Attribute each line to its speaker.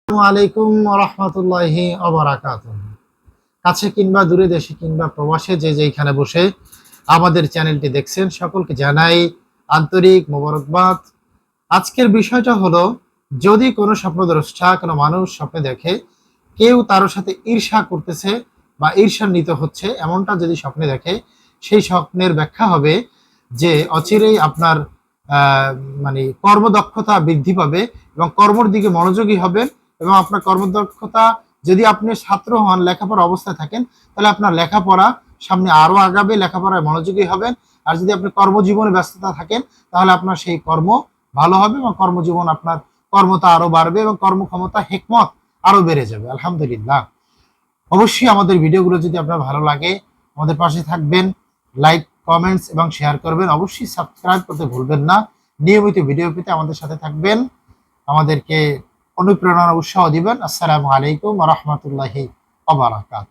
Speaker 1: আসসালামু আলাইকুম ওয়া রাহমাতুল্লাহি ওয়া বারাকাতুহু। কাছে কিংবা দূরে, দেশে কিংবা প্রবাসে যে যেখানে বসে আমাদের চ্যানেলটি দেখছেন সকলকে জানাই আন্তরিক মোবারকবাদ। আজকের বিষয়টা হলো, যদি কোনো স্বপ্নদ্রষ্টা কোনো মানুষ স্বপ্নে দেখে কেউ তার সাথে ঈর্ষা করতেছে বা ঈর্ষান্বিত হচ্ছে, এমনটা যদি স্বপ্নে দেখে, সেই স্বপ্নের ব্যাখ্যা হবে যে অচিরেই আপনার আহ, মানে কর্মদক্ষতা বৃদ্ধি পাবে এবং কর্মর দিকে মনোযোগী হবেন। এবং আপনার কর্মদক্ষতা, যদি আপনি ছাত্র হন, লেখাপড়া অবস্থায় থাকেন, তাহলে আপনার লেখাপড়া সামনে আরো আগাবে, লেখাপড়ায় মনোযোগী হবেন। আর যদি আপনি কর্মজীবনে ব্যস্ততা থাকেন, তাহলে আপনার সেই কর্ম ভালো হবে এবং কর্মজীবন আপনার কর্মতা আরো বাড়বে এবং কর্মক্ষমতা হেকমত আরো বেড়ে যাবে। আলহামদুলিল্লাহ। অবশ্যই আমাদের ভিডিওগুলো যদি আপনার ভালো লাগে, আমাদের পাশে থাকবেন, লাইক, কমেন্টস এবং শেয়ার করবেন। অবশ্যই সাবস্ক্রাইব করতে ভুলবেন না। নিয়মিত ভিডিও পেতে আমাদের সাথে থাকবেন, আমাদেরকে অনুপ্রেরণা উৎসাহ দিবেন। আসসালামু আলাইকুম ওয়া রাহমাতুল্লাহি ওয়া বারাকাতুহু।